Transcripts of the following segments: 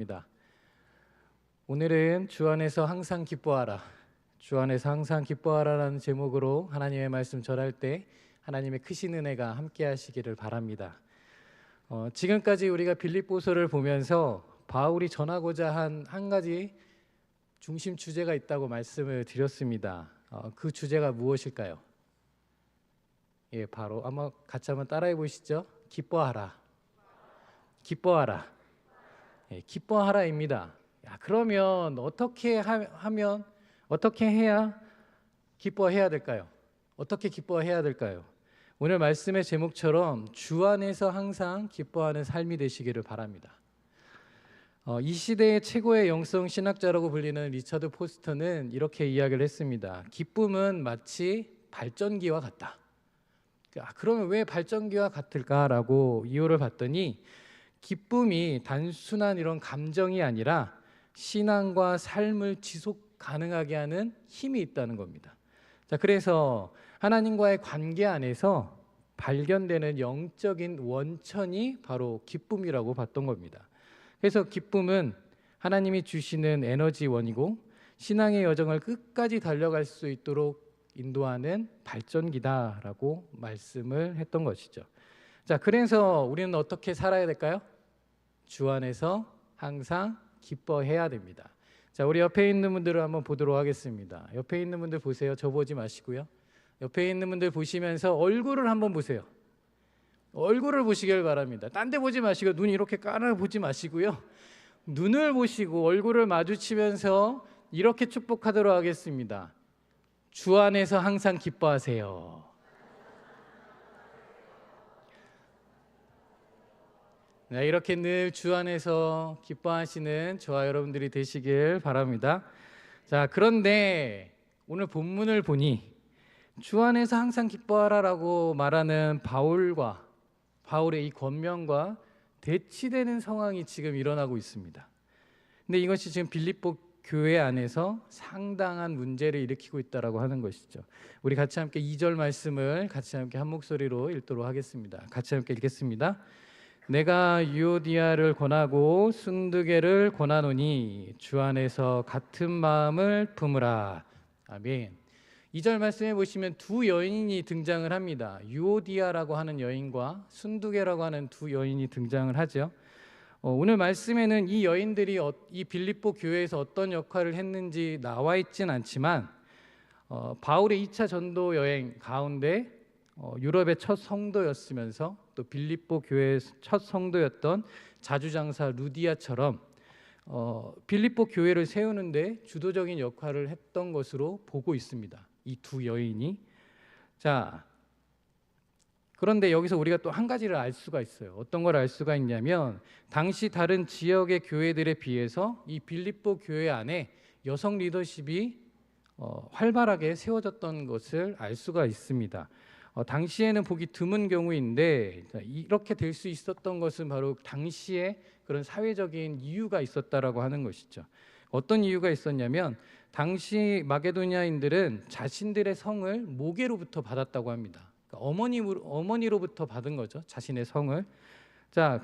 입니다. 오늘은 주 안에서 항상 기뻐하라, 주 안에서 항상 기뻐하라라는 제목으로 하나님의 말씀 전할 때 하나님의 크신 은혜가 함께 하시기를 바랍니다. 지금까지 우리가 빌립보서를 보면서 바울이 전하고자 한 가지 중심 주제가 있다고 말씀을 드렸습니다. 그 주제가 무엇일까요? 바로 한번 같이 한번 따라해 보시죠. 기뻐하라, 기뻐하라, 기뻐하라입니다. 그러면 어떻게 해야 기뻐해야 될까요? 어떻게 기뻐해야 될까요? 오늘 말씀의 제목처럼 주 안에서 항상 기뻐하는 삶이 되시기를 바랍니다. 이 시대의 최고의 영성 신학자라고 불리는 리처드 포스터는 이렇게 이야기를 했습니다. 기쁨은 마치 발전기와 같다. 그러면 왜 발전기와 같을까라고 이유를 봤더니 기쁨이 단순한 이런 감정이 아니라 신앙과 삶을 지속 가능하게 하는 힘이 있다는 겁니다. 그래서 하나님과의 관계 안에서 발견되는 영적인 원천이 바로 기쁨이라고 봤던 겁니다. 그래서 기쁨은 하나님이 주시는 에너지원이고 신앙의 여정을 끝까지 달려갈 수 있도록 인도하는 발전기다라고 말씀을 했던 것이죠. 그래서 우리는 어떻게 살아야 될까요? 주 안에서 항상 기뻐해야 됩니다. 우리 옆에 있는 분들을 한번 보도록 하겠습니다. 옆에 있는 분들 보세요. 저 보지 마시고요. 옆에 있는 분들 보시면서 얼굴을 한번 보세요. 얼굴을 보시길 바랍니다. 딴 데 보지 마시고 눈 이렇게 깔아 보지 마시고요. 눈을 보시고 얼굴을 마주치면서 이렇게 축복하도록 하겠습니다. 주 안에서 항상 기뻐하세요. 이렇게 늘 주 안에서 기뻐하시는 저와 여러분들이 되시길 바랍니다. 그런데 오늘 본문을 보니 주 안에서 항상 기뻐하라라고 말하는 바울의 이 권면과 대치되는 상황이 지금 일어나고 있습니다. 근데 이것이 지금 빌립보 교회 안에서 상당한 문제를 일으키고 있다라고 하는 것이죠. 우리 같이 함께 2절 말씀을 같이 함께 한 목소리로 읽도록 하겠습니다. 같이 함께 읽겠습니다. 내가 유오디아를 권하고 순두개를 권하노니 주 안에서 같은 마음을 품으라. 아멘. 2절 말씀에 보시면 두 여인이 등장을 합니다. 유오디아라고 하는 여인과 순두개라고 하는 두 여인이 등장을 하죠. 오늘 말씀에는 이 여인들이 이 빌립보 교회에서 어떤 역할을 했는지 나와 있진 않지만 바울의 2차 전도 여행 가운데 유럽의 첫 성도였으면서 또 빌립보 교회의 첫 성도였던 자주장사 루디아처럼 빌립보 교회를 세우는데 주도적인 역할을 했던 것으로 보고 있습니다. 이 두 여인이. 그런데 여기서 우리가 또 한 가지를 알 수가 있어요. 어떤 걸 알 수가 있냐면 당시 다른 지역의 교회들에 비해서 이 빌립보 교회 안에 여성 리더십이 활발하게 세워졌던 것을 알 수가 있습니다. 당시에는 보기 드문 경우인데 이렇게 될 수 있었던 것은 바로 당시에 그런 사회적인 이유가 있었다라고 하는 것이죠. 어떤 이유가 있었냐면 당시 마게도니아인들은 자신들의 성을 모계로부터 받았다고 합니다. 어머니로부터 받은 거죠, 자신의 성을.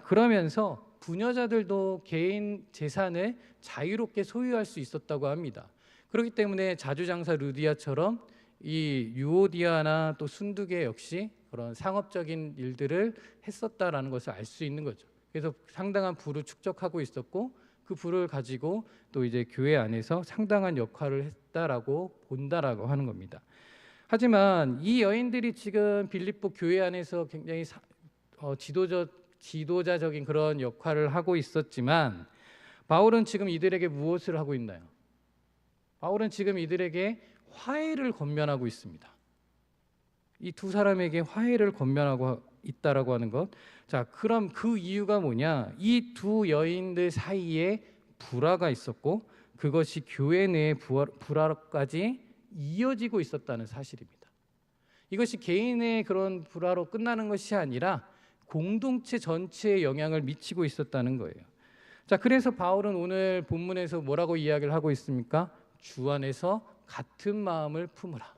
그러면서 부녀자들도 개인 재산을 자유롭게 소유할 수 있었다고 합니다. 그렇기 때문에 자주장사 루디아처럼 이 유오디아나 또 순두개 역시 그런 상업적인 일들을 했었다라는 것을 알 수 있는 거죠. 그래서 상당한 부를 축적하고 있었고 그 부를 가지고 또 이제 교회 안에서 상당한 역할을 했다라고 본다라고 하는 겁니다. 하지만 이 여인들이 지금 빌립보 교회 안에서 굉장히 지도자적인 그런 역할을 하고 있었지만 바울은 지금 이들에게 무엇을 하고 있나요? 바울은 지금 이들에게 화해를 권면하고 있습니다. 이 두 사람에게 화해를 권면하고 있다라고 하는 것. 그럼 그 이유가 뭐냐? 이 두 여인들 사이에 불화가 있었고 그것이 교회 내의 불화까지 이어지고 있었다는 사실입니다. 이것이 개인의 그런 불화로 끝나는 것이 아니라 공동체 전체에 영향을 미치고 있었다는 거예요. 그래서 바울은 오늘 본문에서 뭐라고 이야기를 하고 있습니까? 주 안에서 같은 마음을 품으라.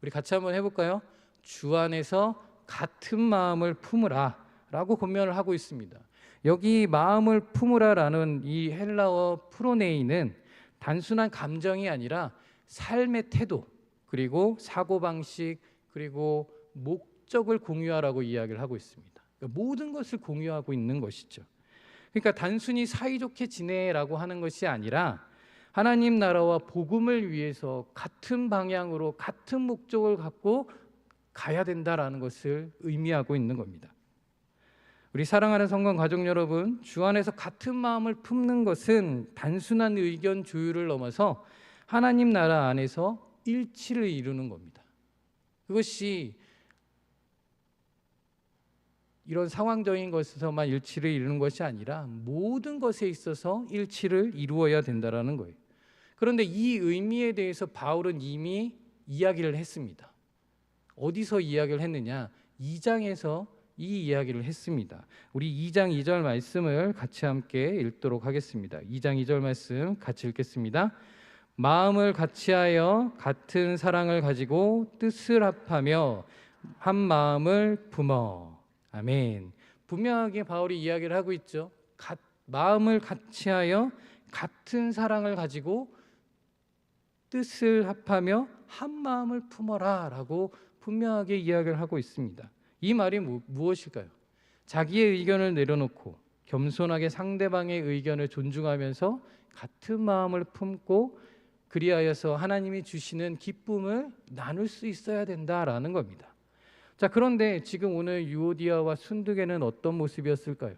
우리 같이 한번 해볼까요? 주 안에서 같은 마음을 품으라 라고 권면을 하고 있습니다. 여기 마음을 품으라라는 이 헬라어 프로네이는 단순한 감정이 아니라 삶의 태도, 그리고 사고방식, 그리고 목적을 공유하라고 이야기를 하고 있습니다. 그러니까 모든 것을 공유하고 있는 것이죠. 그러니까 단순히 사이좋게 지내라고 하는 것이 아니라 하나님 나라와 복음을 위해서 같은 방향으로 같은 목적을 갖고 가야 된다라는 것을 의미하고 있는 겁니다. 우리 사랑하는 성관 가족 여러분, 주 안에서 같은 마음을 품는 것은 단순한 의견 조율을 넘어서 하나님 나라 안에서 일치를 이루는 겁니다. 그것이 이런 상황적인 것에서만 일치를 이루는 것이 아니라 모든 것에 있어서 일치를 이루어야 된다는 거예요. 그런데 이 의미에 대해서 바울은 이미 이야기를 했습니다. 어디서 이야기를 했느냐? 2장에서 이 이야기를 했습니다. 우리 2장 2절 말씀을 같이 함께 읽도록 하겠습니다. 2장 2절 말씀 같이 읽겠습니다. 마음을 같이하여 같은 사랑을 가지고 뜻을 합하며 한 마음을 품어. 아멘. 분명하게 바울이 이야기를 하고 있죠. 마음을 같이하여 같은 사랑을 가지고 뜻을 합하며 한 마음을 품어라 라고 분명하게 이야기를 하고 있습니다. 이 말이 무엇일까요? 자기의 의견을 내려놓고 겸손하게 상대방의 의견을 존중하면서 같은 마음을 품고 그리하여서 하나님이 주시는 기쁨을 나눌 수 있어야 된다라는 겁니다. 자, 그런데 지금 오늘 유오디아와 순두계는 어떤 모습이었을까요?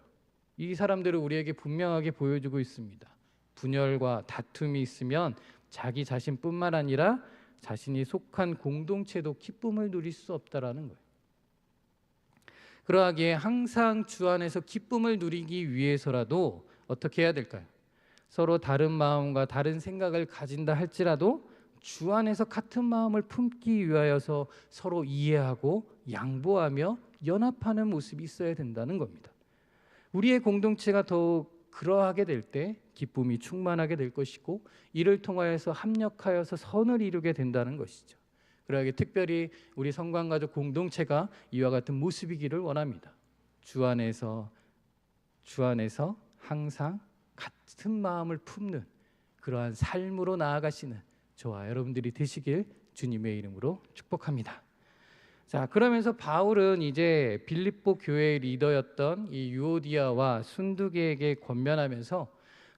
이 사람들을 우리에게 분명하게 보여주고 있습니다. 분열과 다툼이 있으면 자기 자신뿐만 아니라 자신이 속한 공동체도 기쁨을 누릴 수 없다라는 거예요. 그러하기에 항상 주 안에서 기쁨을 누리기 위해서라도 어떻게 해야 될까요? 서로 다른 마음과 다른 생각을 가진다 할지라도 주 안에서 같은 마음을 품기 위하여서 서로 이해하고 양보하며 연합하는 모습이 있어야 된다는 겁니다. 우리의 공동체가 더욱 그러하게 될 때 기쁨이 충만하게 될 것이고 이를 통하여서 합력하여서 선을 이루게 된다는 것이죠. 그러하게 특별히 우리 성관가족 공동체가 이와 같은 모습이기를 원합니다. 주 안에서 항상 같은 마음을 품는 그러한 삶으로 나아가시는 저와 여러분들이 되시길 주님의 이름으로 축복합니다. 자, 그러면서 바울은 이제 빌립보 교회의 리더였던 이 유오디아와 순두계에게 권면하면서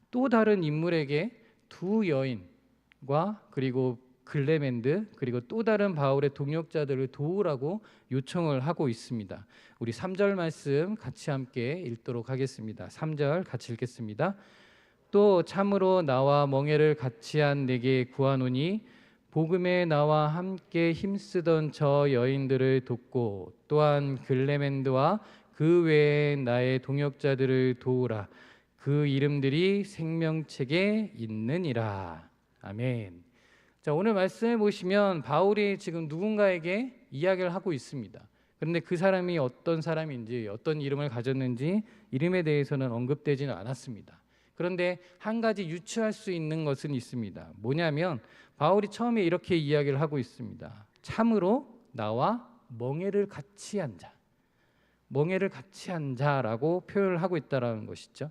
또 다른 인물에게 두 여인과 그리고 글레멘드 그리고 또 다른 바울의 동역자들을 도우라고 요청을 하고 있습니다. 우리 3절 말씀 같이 함께 읽도록 하겠습니다. 3절 같이 읽겠습니다. 또 참으로 나와 멍에를 같이한 내게 구하노니 복음에 나와 함께 힘쓰던 저 여인들을 돕고 또한 글레멘드와 그 외에 나의 동역자들을 도우라. 그 이름들이 생명책에 있느니라. 아멘. 자, 오늘 말씀해 보시면 바울이 지금 누군가에게 이야기를 하고 있습니다. 그런데 그 사람이 어떤 사람인지 어떤 이름을 가졌는지 이름에 대해서는 언급되지는 않았습니다. 그런데 한 가지 유추할 수 있는 것은 있습니다. 뭐냐면 바울이 처음에 이렇게 이야기를 하고 있습니다. 참으로 나와 멍에를 같이 한 자, 멍에를 같이 한 자라고 표현을 하고 있다라는 것이죠.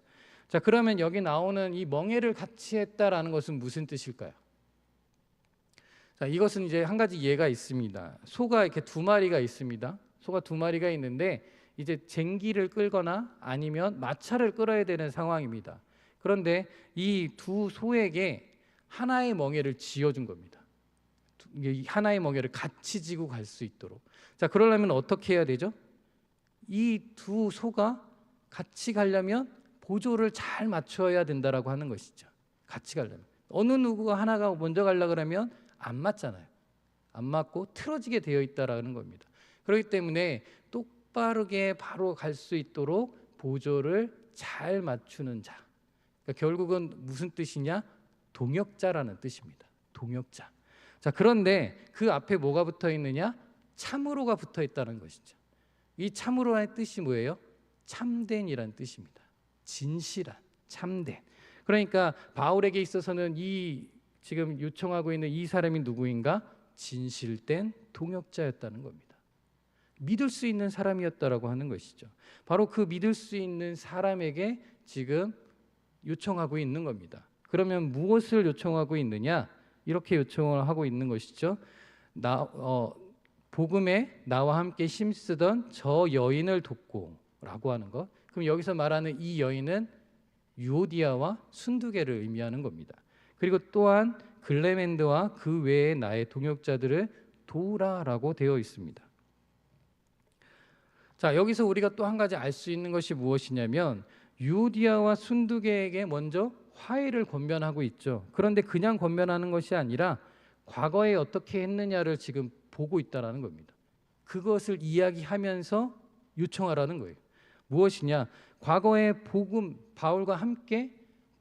자, 그러면 여기 나오는 이 멍에를 같이 했다라는 것은 무슨 뜻일까요? 자, 이것은 이제 한 가지 예가 있습니다. 소가 이렇게 두 마리가 있습니다. 소가 두 마리가 있는데 이제 쟁기를 끌거나 아니면 마차를 끌어야 되는 상황입니다. 그런데 이 두 소에게 하나의 멍에를 쥐어준 겁니다. 하나의 멍에를 같이 지고 갈 수 있도록. 자, 그러려면 어떻게 해야 되죠? 이 두 소가 같이 가려면 보조를 잘 맞춰야 된다라고 하는 것이죠. 같이 가려면 어느 누구가 하나가 먼저 가려 그러면 안 맞잖아요. 안 맞고 틀어지게 되어 있다라는 겁니다. 그렇기 때문에 똑바르게 바로 갈 수 있도록 보조를 잘 맞추는 자. 그러니까 결국은 무슨 뜻이냐? 동역자라는 뜻입니다. 동역자. 자, 그런데 그 앞에 뭐가 붙어 있느냐? 참으로가 붙어 있다는 것이죠. 이 참으로라는 뜻이 뭐예요? 참된이라는 뜻입니다. 진실한, 참된. 그러니까 바울에게 있어서는 이 지금 요청하고 있는 이 사람이 누구인가? 진실된 동역자였다는 겁니다. 믿을 수 있는 사람이었다라고 하는 것이죠. 바로 그 믿을 수 있는 사람에게 지금 요청하고 있는 겁니다. 그러면 무엇을 요청하고 있느냐? 이렇게 요청을 하고 있는 것이죠. 복음에 나와 함께 힘쓰던 저 여인을 돕고라고 하는 것. 그럼 여기서 말하는 이 여인은 유오디아와 순두계를 의미하는 겁니다. 그리고 또한 글레멘드와 그 외의 나의 동역자들을 도우라라고 되어 있습니다. 자, 여기서 우리가 또 한 가지 알 수 있는 것이 무엇이냐면 유오디아와 순두계에게 먼저 화해를 권면하고 있죠. 그런데 그냥 권면하는 것이 아니라 과거에 어떻게 했느냐를 지금 보고 있다라는 겁니다. 그것을 이야기하면서 요청하라는 거예요. 무엇이냐? 과거에 바울과 함께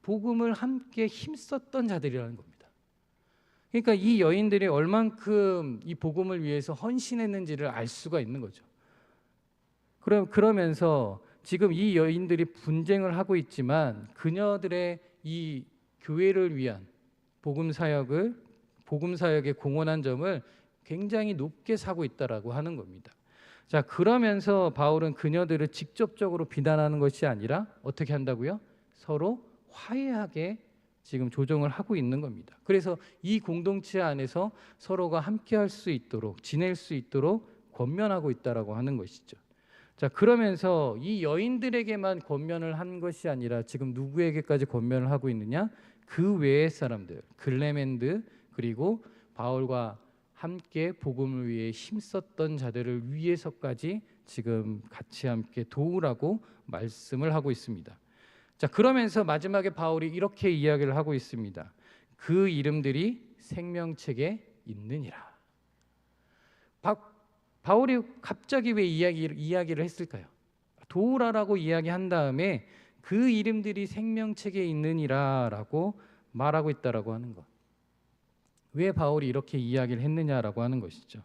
복음을 함께 힘썼던 자들이라는 겁니다. 그러니까 이 여인들이 얼만큼 이 복음을 위해서 헌신했는지를 알 수가 있는 거죠. 그러면서 지금 이 여인들이 분쟁을 하고 있지만 그녀들의 이 교회를 위한 복음 사역에 공헌한 점을 굉장히 높게 사고 있다라고 하는 겁니다. 자, 그러면서 바울은 그녀들을 직접적으로 비난하는 것이 아니라 어떻게 한다고요? 서로 화해하게 지금 조정을 하고 있는 겁니다. 그래서 이 공동체 안에서 서로가 함께할 수 있도록 지낼 수 있도록 권면하고 있다라고 하는 것이죠. 자, 그러면서 이 여인들에게만 권면을 한 것이 아니라 지금 누구에게까지 권면을 하고 있느냐? 그 외의 사람들, 글레멘드 그리고 바울과 함께 복음을 위해 힘썼던 자들을 위해서까지 지금 같이 함께 도우라고 말씀을 하고 있습니다. 자, 그러면서 마지막에 바울이 이렇게 이야기를 하고 있습니다. 그 이름들이 생명책에 있느니라. 바울이 갑자기 왜 이야기를 했을까요? 도우라라고 이야기한 다음에 그 이름들이 생명책에 있느니라라고 말하고 있다라고 하는 것. 왜 바울이 이렇게 이야기를 했느냐라고 하는 것이죠.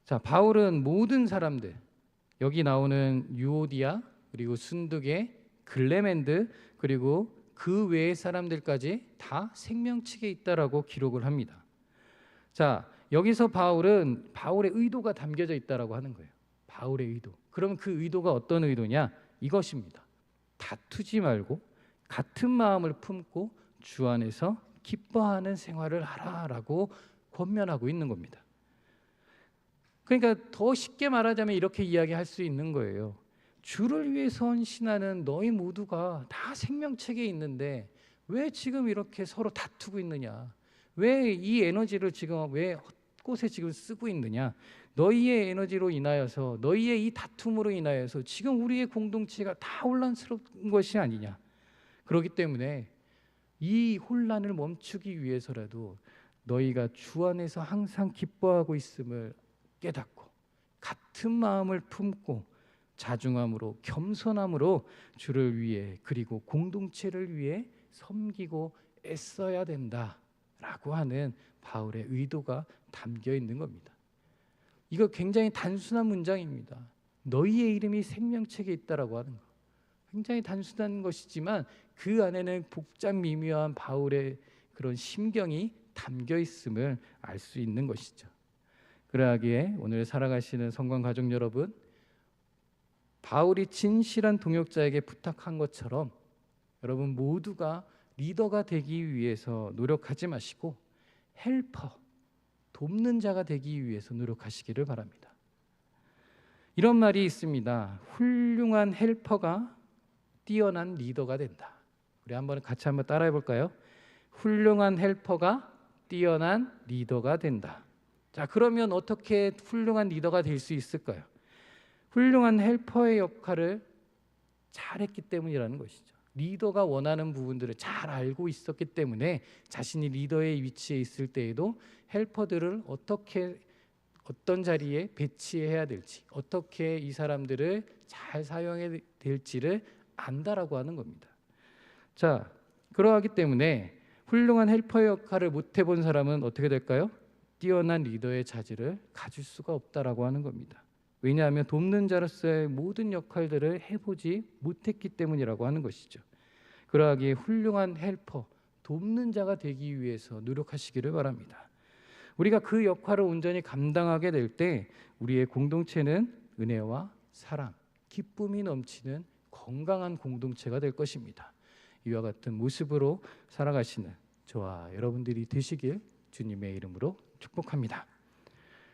자, 바울은 모든 사람들, 여기 나오는 유오디아 그리고 순두계, 글레멘드 그리고 그 외의 사람들까지 다 생명책에 있다라고 기록을 합니다. 자, 여기서 바울의 의도가 담겨져 있다라고 하는 거예요. 바울의 의도. 그럼 그 의도가 어떤 의도냐? 이것입니다. 다투지 말고 같은 마음을 품고 주 안에서 기뻐하는 생활을 하라라고 권면하고 있는 겁니다. 그러니까 더 쉽게 말하자면 이렇게 이야기할 수 있는 거예요. 주를 위해서 헌신하는 너희 모두가 다 생명책에 있는데 왜 지금 이렇게 서로 다투고 있느냐? 왜 이 에너지를 지금 왜 헛곳에 지금 쓰고 있느냐? 너희의 에너지로 인하여서 너희의 이 다툼으로 인하여서 지금 우리의 공동체가 다 혼란스러운 것이 아니냐? 그렇기 때문에 이 혼란을 멈추기 위해서라도 너희가 주 안에서 항상 기뻐하고 있음을 깨닫고 같은 마음을 품고 자중함으로 겸손함으로 주를 위해 그리고 공동체를 위해 섬기고 애써야 된다라고 하는 바울의 의도가 담겨 있는 겁니다. 이거 굉장히 단순한 문장입니다. 너희의 이름이 생명책에 있다라고 하는 거. 굉장히 단순한 것이지만 그 안에는 복잡 미묘한 바울의 그런 심경이 담겨 있음을 알 수 있는 것이죠. 그러하기에 오늘 살아가시는 성관 가족 여러분, 바울이 진실한 동역자에게 부탁한 것처럼 여러분 모두가 리더가 되기 위해서 노력하지 마시고 헬퍼, 돕는 자가 되기 위해서 노력하시기를 바랍니다. 이런 말이 있습니다. 훌륭한 헬퍼가 뛰어난 리더가 된다. 우리 같이 한번 따라해 볼까요? 훌륭한 헬퍼가 뛰어난 리더가 된다. 자, 그러면 어떻게 훌륭한 리더가 될 수 있을까요? 훌륭한 헬퍼의 역할을 잘했기 때문이라는 것이죠. 리더가 원하는 부분들을 잘 알고 있었기 때문에 자신이 리더의 위치에 있을 때에도 헬퍼들을 어떤 자리에 배치해야 될지, 어떻게 이 사람들을 잘 사용해야 될지를 안다라고 하는 겁니다. 자, 그러하기 때문에 훌륭한 헬퍼의 역할을 못 해본 사람은 어떻게 될까요? 뛰어난 리더의 자질을 가질 수가 없다라고 하는 겁니다. 왜냐하면 돕는 자로서의 모든 역할들을 해보지 못했기 때문이라고 하는 것이죠. 그러하기에 훌륭한 헬퍼, 돕는 자가 되기 위해서 노력하시기를 바랍니다. 우리가 그 역할을 온전히 감당하게 될 때 우리의 공동체는 은혜와 사랑, 기쁨이 넘치는 건강한 공동체가 될 것입니다. 이와 같은 모습으로 살아가시는 저와 여러분들이 되시길 주님의 이름으로 축복합니다.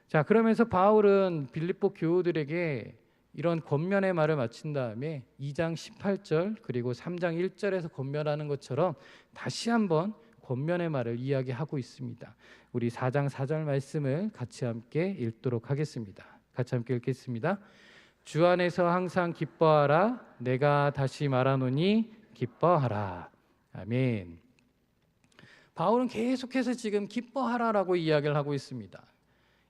자, 그러면서 바울은 빌립보 교우들에게 이런 권면의 말을 마친 다음에 2장 18절 그리고 3장 1절에서 권면하는 것처럼 다시 한번 권면의 말을 이야기하고 있습니다. 우리 4장 4절 말씀을 같이 함께 읽도록 하겠습니다. 같이 함께 읽겠습니다. 주 안에서 항상 기뻐하라. 내가 다시 말하노니 기뻐하라. 아멘. 바울은 계속해서 지금 기뻐하라라고 이야기를 하고 있습니다.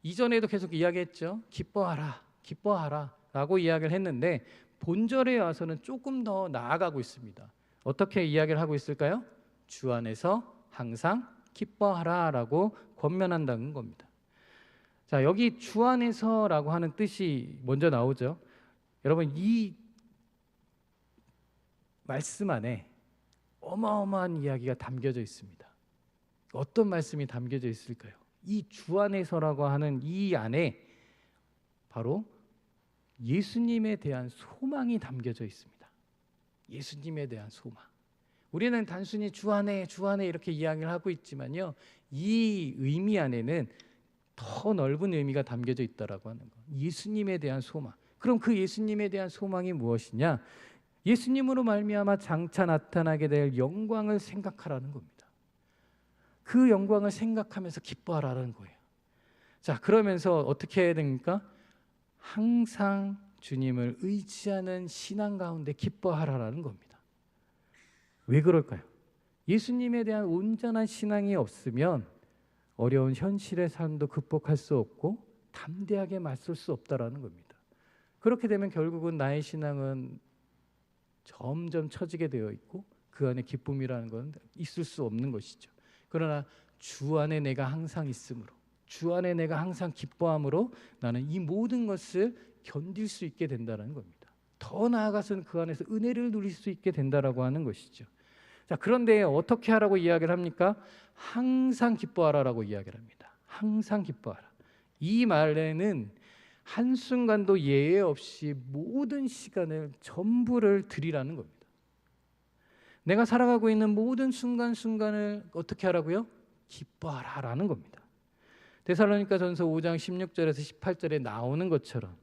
이전에도 계속 이야기했죠. 기뻐하라, 기뻐하라 라고 이야기를 했는데 본절에 와서는 조금 더 나아가고 있습니다. 어떻게 이야기를 하고 있을까요? 주 안에서 항상 기뻐하라 라고 권면한다는 겁니다. 자, 여기 주 안에서라고 하는 뜻이 먼저 나오죠. 여러분, 이 말씀 안에 어마어마한 이야기가 담겨져 있습니다. 어떤 말씀이 담겨져 있을까요? 이 주 안에서라고 하는 이 안에 바로 예수님에 대한 소망이 담겨져 있습니다. 예수님에 대한 소망. 우리는 단순히 주 안에 이렇게 이야기를 하고 있지만요, 이 의미 안에는 더 넓은 의미가 담겨져 있다라고 하는 거. 예수님에 대한 소망. 그럼 그 예수님에 대한 소망이 무엇이냐? 예수님으로 말미암아 장차 나타나게 될 영광을 생각하라는 겁니다. 그 영광을 생각하면서 기뻐하라는 거예요. 자, 그러면서 어떻게 해야 됩니까? 항상 주님을 의지하는 신앙 가운데 기뻐하라는 겁니다. 왜 그럴까요? 예수님에 대한 온전한 신앙이 없으면 어려운 현실의 삶도 극복할 수 없고 담대하게 맞설 수 없다라는 겁니다. 그렇게 되면 결국은 나의 신앙은 점점 처지게 되어 있고 그 안에 기쁨이라는 건 있을 수 없는 것이죠. 그러나 주 안에 내가 항상 있으므로, 주 안에 내가 항상 기뻐함으로 나는 이 모든 것을 견딜 수 있게 된다는 겁니다. 더 나아가서는 그 안에서 은혜를 누릴 수 있게 된다라고 하는 것이죠. 자, 그런데 어떻게 하라고 이야기를 합니까? 항상 기뻐하라라고 이야기를 합니다. 항상 기뻐하라. 이 말에는 한순간도 예외 없이 모든 시간을 전부를 드리라는 겁니다. 내가 살아가고 있는 모든 순간순간을 어떻게 하라고요? 기뻐하라라는 겁니다. 데살로니가전서 5장 16절에서 18절에 나오는 것처럼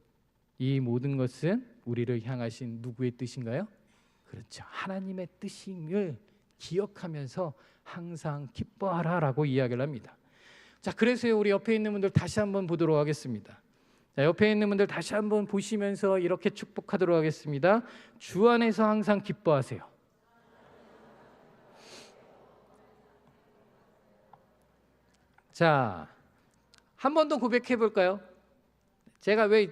이 모든 것은 우리를 향하신 누구의 뜻인가요? 그렇죠. 하나님의 뜻임을 기억하면서 항상 기뻐하라라고 이야기를 합니다. 자, 그래서 우리 옆에 있는 분들 다시 한번 보도록 하겠습니다. 자, 옆에 있는 분들 다시 한번 보시면서 이렇게 축복하도록 하겠습니다. 주 안에서 항상 기뻐하세요. 자, 한 번 더 고백해 볼까요? 제가 왜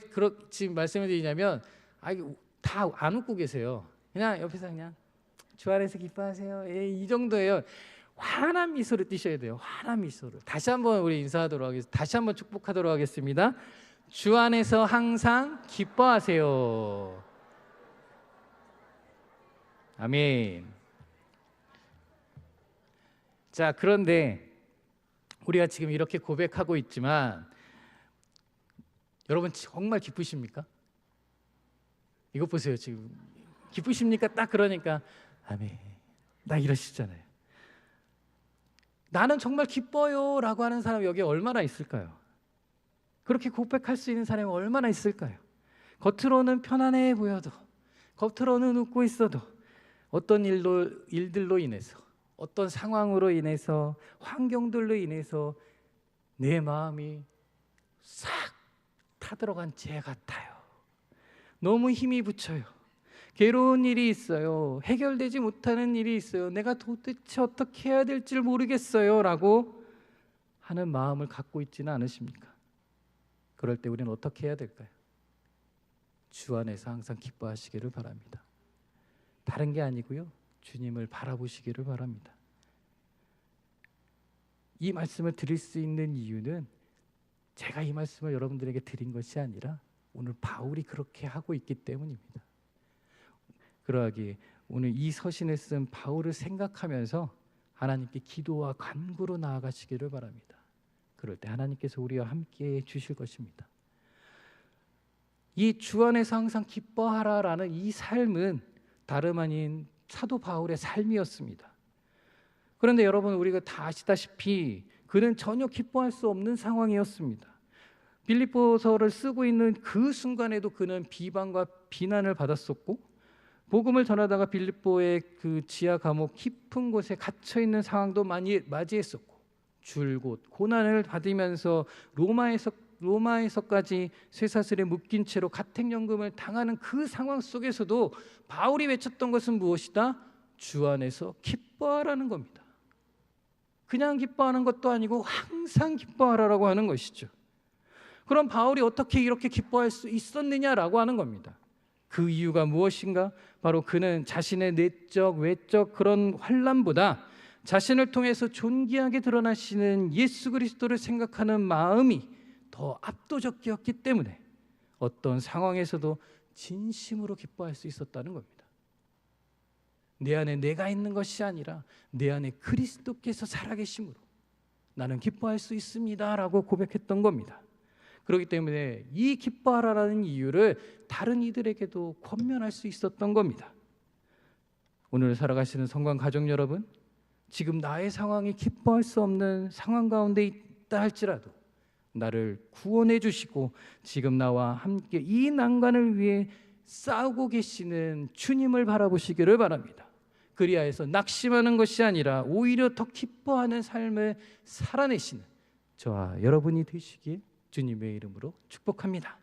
지금 말씀을 드리냐면 다 안 웃고 계세요. 그냥 옆에서 그냥 주 안에서 기뻐하세요. 이 정도예요. 환한 미소를 띠셔야 돼요. 환한 미소를. 다시 한번 우리 인사하도록 하겠습니다. 다시 한번 축복하도록 하겠습니다. 주 안에서 항상 기뻐하세요. 아멘. 자, 그런데 우리가 지금 이렇게 고백하고 있지만 여러분 정말 기쁘십니까? 이것 보세요. 지금 기쁘십니까? 딱 그러니까 아멘. 나 이러시잖아요. 나는 정말 기뻐요 라고 하는 사람이 여기 얼마나 있을까요? 그렇게 고백할 수 있는 사람이 얼마나 있을까요? 겉으로는 편안해 보여도, 겉으로는 웃고 있어도 어떤 일들로 인해서, 어떤 상황으로 인해서, 환경들로 인해서 내 마음이 싹 타들어간 재 같아요. 너무 힘이 붙여요. 괴로운 일이 있어요. 해결되지 못하는 일이 있어요. 내가 도대체 어떻게 해야 될지 모르겠어요 라고 하는 마음을 갖고 있지는 않으십니까? 그럴 때 우리는 어떻게 해야 될까요? 주 안에서 항상 기뻐하시기를 바랍니다. 다른 게 아니고요, 주님을 바라보시기를 바랍니다. 이 말씀을 드릴 수 있는 이유는 제가 이 말씀을 여러분들에게 드린 것이 아니라 오늘 바울이 그렇게 하고 있기 때문입니다. 그러하기에 오늘 이 서신을 쓴 바울을 생각하면서 하나님께 기도와 간구로 나아가시기를 바랍니다. 그럴 때 하나님께서 우리와 함께 해 주실 것입니다. 이 주 안에서 항상 기뻐하라라는 이 삶은 다름 아닌 사도 바울의 삶이었습니다. 그런데 여러분, 우리가 다 아시다시피 그는 전혀 기뻐할 수 없는 상황이었습니다. 빌립보서를 쓰고 있는 그 순간에도 그는 비방과 비난을 받았었고, 복음을 전하다가 빌립보의 그 지하 감옥 깊은 곳에 갇혀 있는 상황도 많이 맞이했었고, 줄곧 고난을 받으면서 로마에서까지 쇠사슬에 묶인 채로 가택연금을 당하는 그 상황 속에서도 바울이 외쳤던 것은 무엇이다? 주 안에서 기뻐하라는 겁니다. 그냥 기뻐하는 것도 아니고 항상 기뻐하라라고 하는 것이죠. 그럼 바울이 어떻게 이렇게 기뻐할 수 있었느냐라고 하는 겁니다. 그 이유가 무엇인가? 바로 그는 자신의 내적 외적 그런 환난보다 자신을 통해서 존귀하게 드러나시는 예수 그리스도를 생각하는 마음이 더 압도적이었기 때문에 어떤 상황에서도 진심으로 기뻐할 수 있었다는 겁니다. 내 안에 내가 있는 것이 아니라 내 안에 그리스도께서 살아계심으로 나는 기뻐할 수 있습니다 라고 고백했던 겁니다. 그렇기 때문에 이 기뻐하라는 이유를 다른 이들에게도 권면할 수 있었던 겁니다. 오늘 살아가시는 성관 가족 여러분, 지금 나의 상황이 기뻐할 수 없는 상황 가운데 있다 할지라도 나를 구원해 주시고 지금 나와 함께 이 난관을 위해 싸우고 계시는 주님을 바라보시기를 바랍니다. 그리하여서 낙심하는 것이 아니라 오히려 더 기뻐하는 삶을 살아내시는 저와 여러분이 되시길 주님의 이름으로 축복합니다.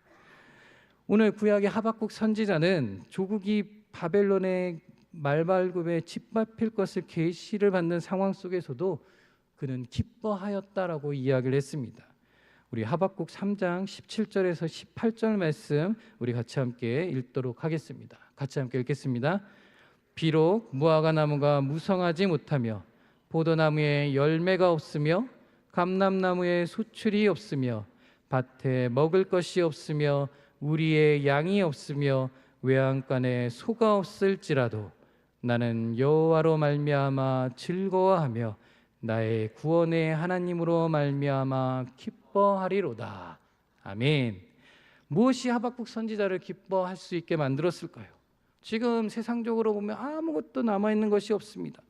오늘 구약의 하박국 선지자는 조국이 바벨론의 말발굽에 짓밟힐 것을 계시를 받는 상황 속에서도 그는 기뻐하였다라고 이야기를 했습니다. 우리 하박국 3장 17절에서 18절 말씀 우리 같이 함께 읽도록 하겠습니다. 같이 함께 읽겠습니다. 비록 무화과 나무가 무성하지 못하며 포도나무에 열매가 없으며 감람나무에 소출이 없으며 밭에 먹을 것이 없으며 우리의 양이 없으며 외양간에 소가 없을지라도 나는 여호와로 말미암아 즐거워하며 나의 구원의 하나님으로 말미암아 기뻐하리로다. 아멘. 무엇이 하박국 선지자를 기뻐할 수 있게 만들었을까요? 지금 세상적으로 보면 아무것도 남아있는 것이 없습니다.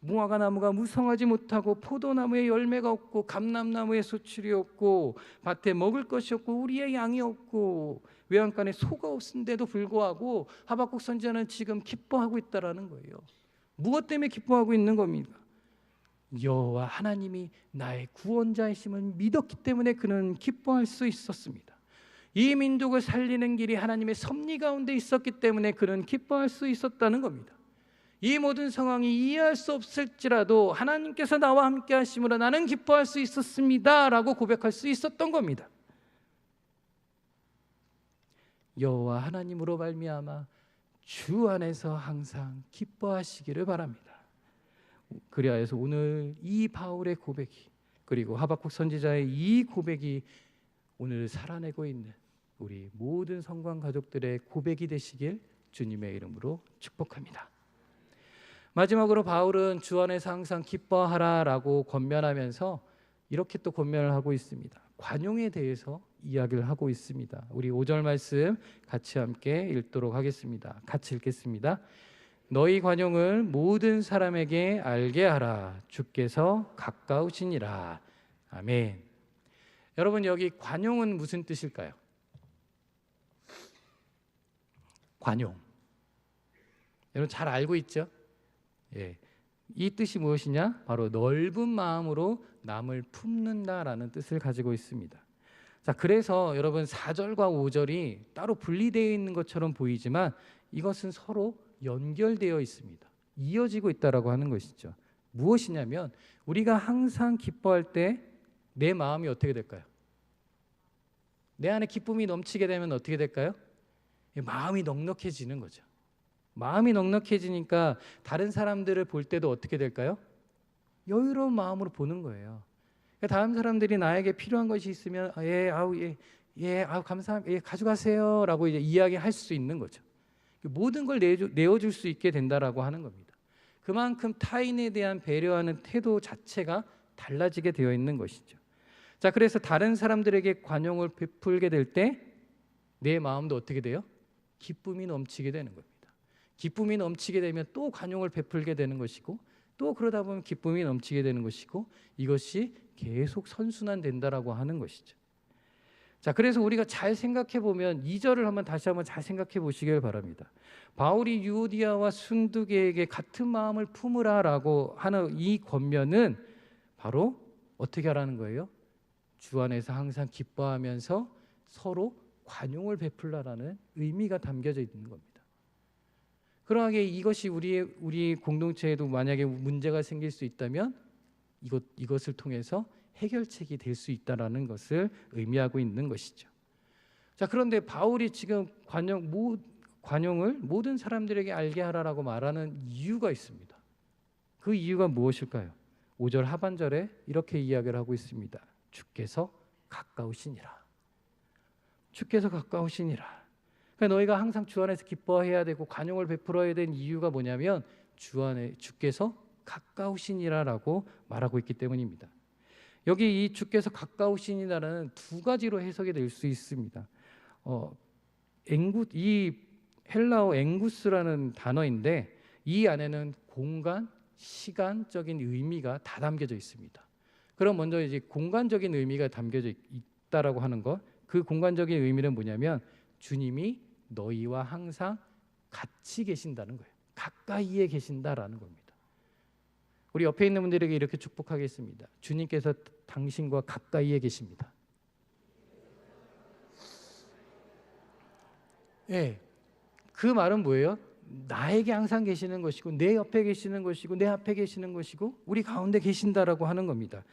무화과 나무가 무성하지 못하고 포도나무에 열매가 없고 감람나무에 소출이 없고 밭에 먹을 것이 없고 우리의 양이 없고 외양간에 소가 없은데도 불구하고 하박국 선지자는 지금 기뻐하고 있다라는 거예요. 무엇 때문에 기뻐하고 있는 겁니까? 여호와 하나님이 나의 구원자이심을 믿었기 때문에 그는 기뻐할 수 있었습니다. 이 민족을 살리는 길이 하나님의 섭리 가운데 있었기 때문에 그는 기뻐할 수 있었다는 겁니다. 이 모든 상황이 이해할 수 없을지라도 하나님께서 나와 함께 하심으로 나는 기뻐할 수 있었습니다 라고 고백할 수 있었던 겁니다. 여호와 하나님으로 말미암아 주 안에서 항상 기뻐하시기를 바랍니다. 그리하여서 오늘 이 바울의 고백이 그리고 하박국 선지자의 이 고백이 오늘 살아내고 있는 우리 모든 성관 가족들의 고백이 되시길 주님의 이름으로 축복합니다. 마지막으로 바울은 주 안에서 항상 기뻐하라라고 권면하면서 이렇게 또 권면을 하고 있습니다. 관용에 대해서 이야기를 하고 있습니다. 우리 5절 말씀 같이 함께 읽도록 하겠습니다. 같이 읽겠습니다. 너희 관용을 모든 사람에게 알게 하라. 주께서 가까우시니라. 아멘. 여러분, 여기 관용은 무슨 뜻일까요? 관용. 여러분 잘 알고 있죠? 예. 이 뜻이 무엇이냐? 바로 넓은 마음으로 남을 품는다라는 뜻을 가지고 있습니다. 자, 그래서 여러분 4절과 5절이 따로 분리되어 있는 것처럼 보이지만 이것은 서로 연결되어 있습니다. 이어지고 있다라고 하는 것이죠. 무엇이냐면 우리가 항상 기뻐할 때 내 마음이 어떻게 될까요? 내 안에 기쁨이 넘치게 되면 어떻게 될까요? 마음이 넉넉해지는 거죠. 마음이 넉넉해지니까 다른 사람들을 볼 때도 어떻게 될까요? 여유로운 마음으로 보는 거예요. 그러니까 다른 사람들이 나에게 필요한 것이 있으면 감사합니다. 가져가세요라고 이제 이야기할 수 있는 거죠. 모든 걸 내어줄 수 있게 된다라고 하는 겁니다. 그만큼 타인에 대한 배려하는 태도 자체가 달라지게 되어 있는 것이죠. 자, 그래서 다른 사람들에게 관용을 베풀게 될 때 내 마음도 어떻게 돼요? 기쁨이 넘치게 되는 겁니다. 기쁨이 넘치게 되면 또 관용을 베풀게 되는 것이고, 또 그러다 보면 기쁨이 넘치게 되는 것이고, 이것이 계속 선순환 된다라고 하는 것이죠. 자, 그래서 우리가 잘 생각해 보면 2절을 다시 한번 잘 생각해 보시길 바랍니다. 바울이 유오디아와 순두계에게 같은 마음을 품으라라고 하는 이 권면은 바로 어떻게 하라는 거예요? 주 안에서 항상 기뻐하면서 서로 관용을 베풀라라는 의미가 담겨져 있는 겁니다. 그러하게 이것이 우리 공동체에도 만약에 문제가 생길 수 있다면 이것을 통해서 해결책이 될 수 있다라는 것을 의미하고 있는 것이죠. 자, 그런데 바울이 지금 관용을 모든 사람들에게 알게 하라라고 말하는 이유가 있습니다. 그 이유가 무엇일까요? 5절 하반절에 이렇게 이야기를 하고 있습니다. 주께서 가까우시니라. 주께서 가까우시니라. 그러니까 너희가 항상 주 안에서 기뻐해야 되고 관용을 베풀어야 되는 이유가 뭐냐면 주께서 가까우시니라라고 말하고 있기 때문입니다. 여기 이 주께서 가까우시니라는 두 가지로 해석이 될 수 있습니다. 이 헬라어 앵구스라는 단어인데 이 안에는 공간, 시간적인 의미가 다 담겨져 있습니다. 그럼 먼저 이제 공간적인 의미가 담겨져 있다라고 하는 것, 그 공간적인 의미는 뭐냐면 주님이 너희와 항상 같이 계신다는 거예요. 가까이에 계신다라는 겁니다. 우리 옆에 있는 분들에게 이렇게 축복하겠습니다. 주님께서 당신과 가까이에 계십니다. 예, 그 말은 뭐예요? 나에게 항상 계시는 것이고 내 옆에 계시는 것이고 내 앞에 계시는 것이고 우리 가운데 계신다라고 하는 겁니다.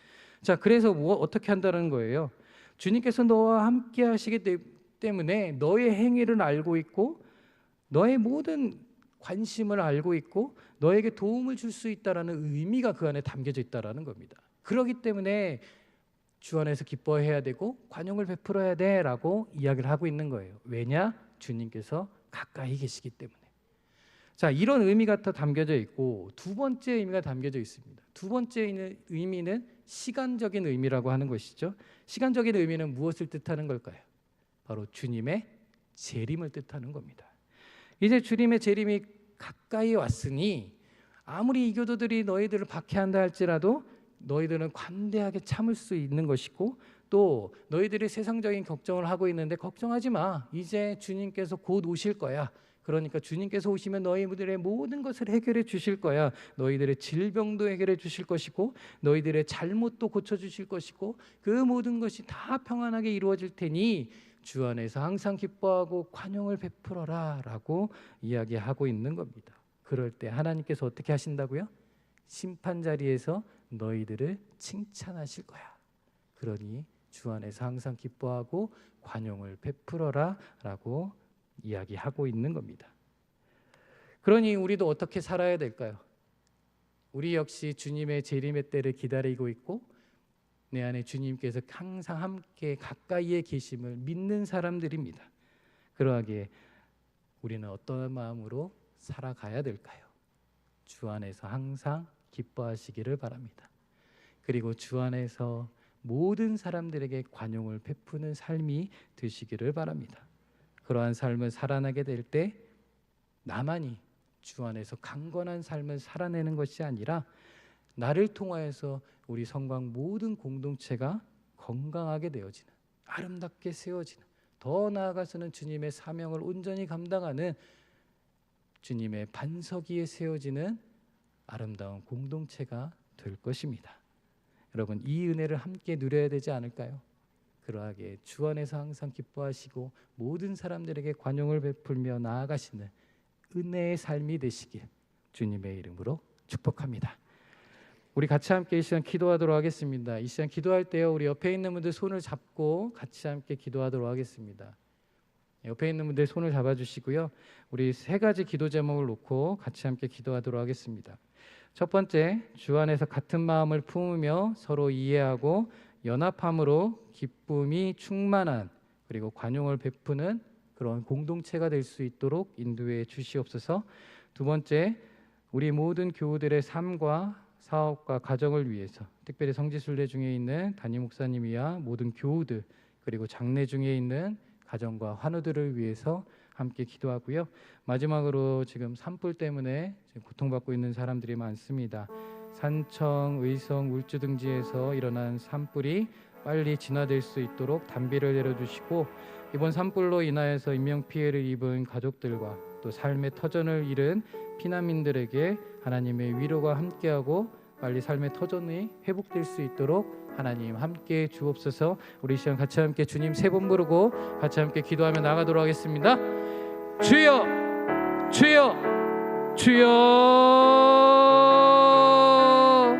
자, 그래서 어떻게 한다는 거예요? 주님께서 너와 함께 하시기 때문에 너의 행위를 알고 있고 너의 모든 관심을 알고 있고 너에게 도움을 줄 수 있다라는 의미가 그 안에 담겨져 있다라는 겁니다. 그렇기 때문에 주 안에서 기뻐해야 되고 관용을 베풀어야 돼라고 이야기를 하고 있는 거예요. 왜냐? 주님께서 가까이 계시기 때문에. 자, 이런 의미가 더 담겨져 있고 두 번째 의미가 담겨져 있습니다. 두 번째 의미는 시간적인 의미라고 하는 것이죠. 시간적인 의미는 무엇을 뜻하는 걸까요? 바로 주님의 재림을 뜻하는 겁니다. 이제 주님의 재림이 가까이 왔으니 아무리 이 교도들이 너희들을 박해한다 할지라도 너희들은 관대하게 참을 수 있는 것이고 또 너희들이 세상적인 걱정을 하고 있는데 걱정하지 마. 이제 주님께서 곧 오실 거야. 그러니까 주님께서 오시면 너희들의 모든 것을 해결해 주실 거야. 너희들의 질병도 해결해 주실 것이고 너희들의 잘못도 고쳐주실 것이고 그 모든 것이 다 평안하게 이루어질 테니 주 안에서 항상 기뻐하고 관용을 베풀어라 라고 이야기하고 있는 겁니다. 그럴 때 하나님께서 어떻게 하신다고요? 심판 자리에서 너희들을 칭찬하실 거야. 그러니 주 안에서 항상 기뻐하고 관용을 베풀어라 라고 이야기하고 있는 겁니다. 그러니 우리도 어떻게 살아야 될까요? 우리 역시 주님의 재림의 때를 기다리고 있고 내 안에 주님께서 항상 함께 가까이에 계심을 믿는 사람들입니다. 그러하기에 우리는 어떤 마음으로 살아가야 될까요? 주 안에서 항상 기뻐하시기를 바랍니다. 그리고 주 안에서 모든 사람들에게 관용을 베푸는 삶이 되시기를 바랍니다. 그러한 삶을 살아나게 될 때 나만이 주 안에서 강건한 삶을 살아내는 것이 아니라 나를 통하여서 우리 성광 모든 공동체가 건강하게 되어지는, 아름답게 세워지는, 더 나아가서는 주님의 사명을 온전히 감당하는 주님의 반석 위에 세워지는 아름다운 공동체가 될 것입니다. 여러분, 이 은혜를 함께 누려야 되지 않을까요? 그러하게 주 안에서 항상 기뻐하시고 모든 사람들에게 관용을 베풀며 나아가시는 은혜의 삶이 되시길 주님의 이름으로 축복합니다. 우리 같이 함께 이 시간 기도하도록 하겠습니다. 이 시간 기도할 때요, 우리 옆에 있는 분들 손을 잡고 같이 함께 기도하도록 하겠습니다. 옆에 있는 분들 손을 잡아주시고요. 우리 세 가지 기도 제목을 놓고 같이 함께 기도하도록 하겠습니다. 첫 번째, 주 안에서 같은 마음을 품으며 서로 이해하고 연합함으로 기쁨이 충만한 그리고 관용을 베푸는 그런 공동체가 될 수 있도록 인도해 주시옵소서. 두 번째, 우리 모든 교우들의 삶과 사업과 가정을 위해서, 특별히 성지순례 중에 있는 담임 목사님이야 모든 교우들, 그리고 장례 중에 있는 가정과 환우들을 위해서 함께 기도하고요. 마지막으로 지금 산불 때문에 지금 고통받고 있는 사람들이 많습니다. 산청, 의성, 울주 등지에서 일어난 산불이 빨리 진화될 수 있도록 단비를 내려주시고, 이번 산불로 인하여서 인명피해를 입은 가족들과 또 삶의 터전을 잃은 피난민들에게 하나님의 위로가 함께하고 빨리 삶의 터전이 회복될 수 있도록 하나님 함께 주옵소서. 우리 이 시간 같이 함께 주님 세 번 부르고 같이 함께 기도하며 나가도록 하겠습니다. 주여, 주여, 주여.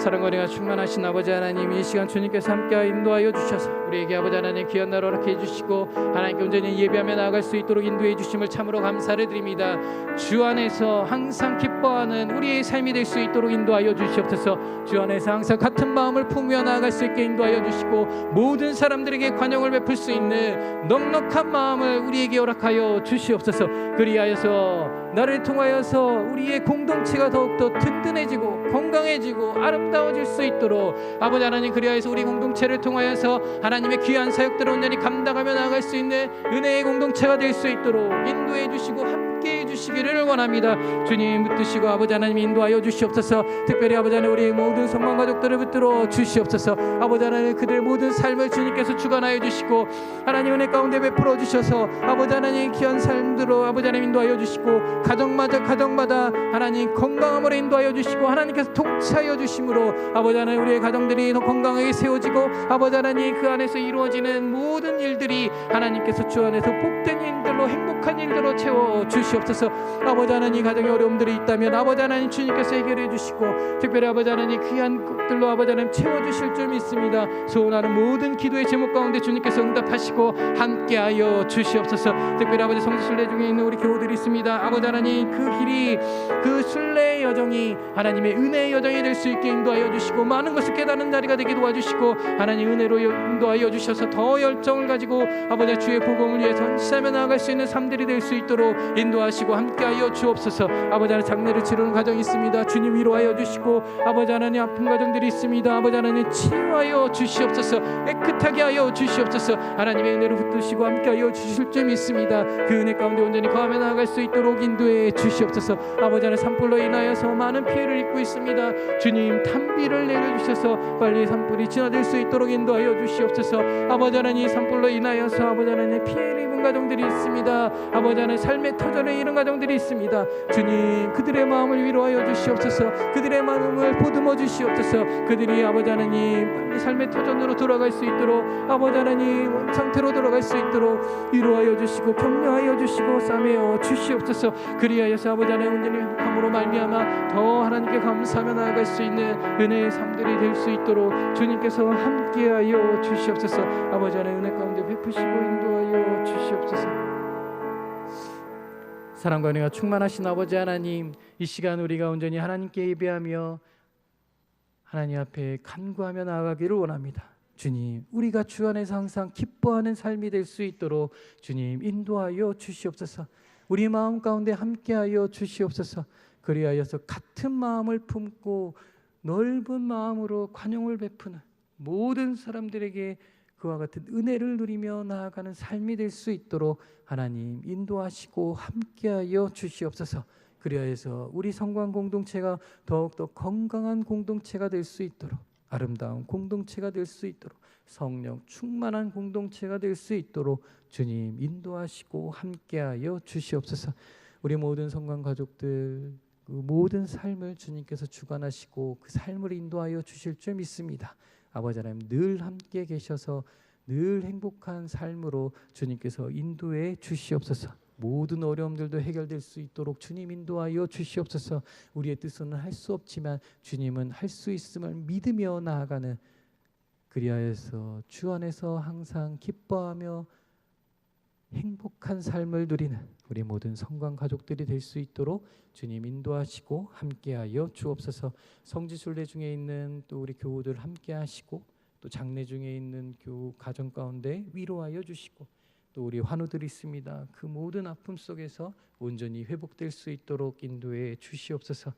사랑과 은혜가 충만하신 아버지 하나님, 이 시간 주님께서 함께 인도하여 주셔서 우리에게 아버지 하나님 귀한 날 허락해 주시고 하나님께 온전히 예배하며 나아갈 수 있도록 인도해 주심을 참으로 감사를 드립니다. 주 안에서 항상 기뻐하는 우리의 삶이 될 수 있도록 인도하여 주시옵소서. 주 안에서 항상 같은 마음을 품으며 나아갈 수 있게 인도하여 주시고 모든 사람들에게 관용을 베풀 수 있는 넉넉한 마음을 우리에게 허락하여 주시옵소서. 그리하여서 나를 통하여서 우리의 공동체가 더욱더 든든해지고 건강해지고 아름다워질 수 있도록 아버지 하나님, 그리하여서 우리 공동체를 통하여서 하나님의 귀한 사역들을 온전히 감당하며 나아갈 수 있는 은혜의 공동체가 될 수 있도록 인도해 주시고 함께해 주시기를 원합니다. 주님 붙드시고 아버지 하나님 인도하여 주시옵소서. 특별히 아버지 하나님 우리 모든 성만 가족들을 붙들어 주시옵소서. 아버지 하나님 그들의 모든 삶을 주님께서 주관하여 주시고 하나님 은혜 가운데 베풀어 주셔서 아버지 하나님 귀한 삶들로 아버지 하나님 인도하여 주시고 가정마다 하나님 건강함으로 인도하여 주시고 하나님께서 통치하여 주심으로 아버지 하나님 우리의 가정들이 더 건강하게 세워지고 아버지 하나님 그 안에서 이루어지는 모든 일들이 하나님께서 주 안에서 복된 일들로 행복한 일들로 채워 주시옵소서. 아버지 하나님 가정에 어려움들이 있다면 아버지 하나님 주님께서 해결해 주시고 특별히 아버지 하나님 귀한 것들로 아버지 하나님 채워주실 줄 믿습니다. 소원하는 모든 기도의 제목 가운데 주님께서 응답하시고 함께하여 주시옵소서. 특별히 아버지 성지순례 중에 있는 우리 교우들이 있습니다. 아버지 하나님 그 길이 그 순례의 여정이 하나님의 은혜의 여정이 될 수 있게 인도하여 주시고 많은 것을 깨닫는 자리가 되게 도와주시고 하나님 은혜로 인도하여 주셔서 더 열정을 가지고 아버지 주의 복음을 위해 전시하며 나아갈 수 있는 삶들이 될 수 있도록 인도하시고 함께하여 주옵소서. 아버지 하나님 장례를 치르는 가정이 있습니다. 주님 위로하여 주시고 아버지 하나님 아픈 가정들이 있습니다. 아버지 하나님 치유하여 주시옵소서. 깨끗하게 하여 주시옵소서. 하나님의 은혜를 붙드시고 함께하여 주실 줄 믿습니다. 그 은혜 가운데 온전히 거하며 나아갈 수 있도록 인도해 주시옵소서. 아버지 하나님 산불로 인하여서 많은 피해를 입고 있습니다. 주님 탄비를 내려주셔서 빨리 산불이 진화될 수 있도록 인도하여 주시옵소서. 아버지 하나님 산불로 인하여서 아버지 하나님 피해를 입은 가정들이 있습니다. 아버지 하나님 삶의 터전에 이른 가정들이 있습니다. 주님 그들의 마음을 위로하여 주시옵소서. 그들의 마음을 보듬어 주시옵소서. 그들이 아버지 하나님 빨리 삶의 터전으로 돌아갈 수 있도록 아버지 하나님 원 상태로 돌아갈 수 있도록 위로하여 주시고 격려하여 주시고 싸매어 주시옵소서. 그리하여서 아버지 하나님 온전히 행복함으로 말미암아 더 하나님께 감사하며 나아갈 수 있는 은혜의 삶들이 될 수 있도록 주님께서 함께하여 주시옵소서. 아버지 하나님 은혜 가운데 베푸시고 인도하여 주시옵소서. 사랑과 은혜가 충만하신 아버지 하나님, 이 시간 우리가 온전히 하나님께 예배하며 하나님 앞에 간구하며 나아가기를 원합니다. 주님 우리가 주 안에서 항상 기뻐하는 삶이 될 수 있도록 주님 인도하여 주시옵소서. 우리 마음 가운데 함께하여 주시옵소서. 그리하여서 같은 마음을 품고 넓은 마음으로 관용을 베푸는 모든 사람들에게 그와 같은 은혜를 누리며 나아가는 삶이 될 수 있도록 하나님 인도하시고 함께하여 주시옵소서. 그리하여서 우리 성관 공동체가 더욱더 건강한 공동체가 될 수 있도록 아름다운 공동체가 될 수 있도록 성령 충만한 공동체가 될 수 있도록 주님 인도하시고 함께하여 주시옵소서. 우리 모든 성관 가족들 그 모든 삶을 주님께서 주관하시고 그 삶을 인도하여 주실 줄 믿습니다. 아버지 하나님 늘 함께 계셔서 늘 행복한 삶으로 주님께서 인도해 주시옵소서. 모든 어려움들도 해결될 수 있도록 주님 인도하여 주시옵소서. 우리의 뜻으로는 할 수 없지만 주님은 할 수 있음을 믿으며 나아가는 그리하여서 주 안에서 항상 기뻐하며 행복한 삶을 누리는 우리 모든 성관 가족들이 될 수 있도록 주님 인도하시고 함께하여 주옵소서. 성지순례 중에 있는 또 우리 교우들 함께하시고 또 장례 중에 있는 교우 가정 가운데 위로하여 주시고 또 우리 환우들이 있습니다. 그 모든 아픔 속에서 온전히 회복될 수 있도록 인도해 주시옵소서.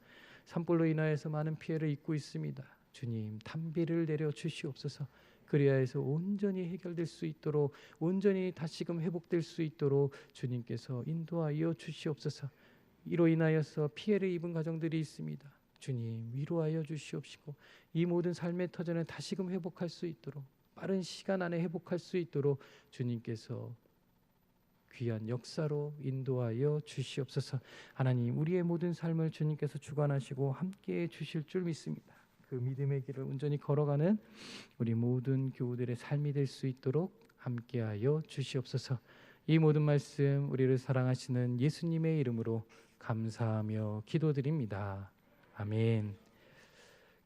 산불로 인하여서 많은 피해를 입고 있습니다. 주님, 단비를 내려 주시옵소서. 그리하여 해서 온전히 해결될 수 있도록, 온전히 다시금 회복될 수 있도록 주님께서 인도하여 주시옵소서. 이로 인하여서 피해를 입은 가정들이 있습니다. 주님, 위로하여 주시옵시고 이 모든 삶의 터전을 다시금 회복할 수 있도록, 빠른 시간 안에 회복할 수 있도록 주님께서 귀한 역사로 인도하여 주시옵소서. 하나님, 우리의 모든 삶을 주님께서 주관하시고 함께해 주실 줄 믿습니다. 그 믿음의 길을 온전히 걸어가는 우리 모든 교우들의 삶이 될 수 있도록 함께하여 주시옵소서. 이 모든 말씀 우리를 사랑하시는 예수님의 이름으로 감사하며 기도드립니다. 아멘.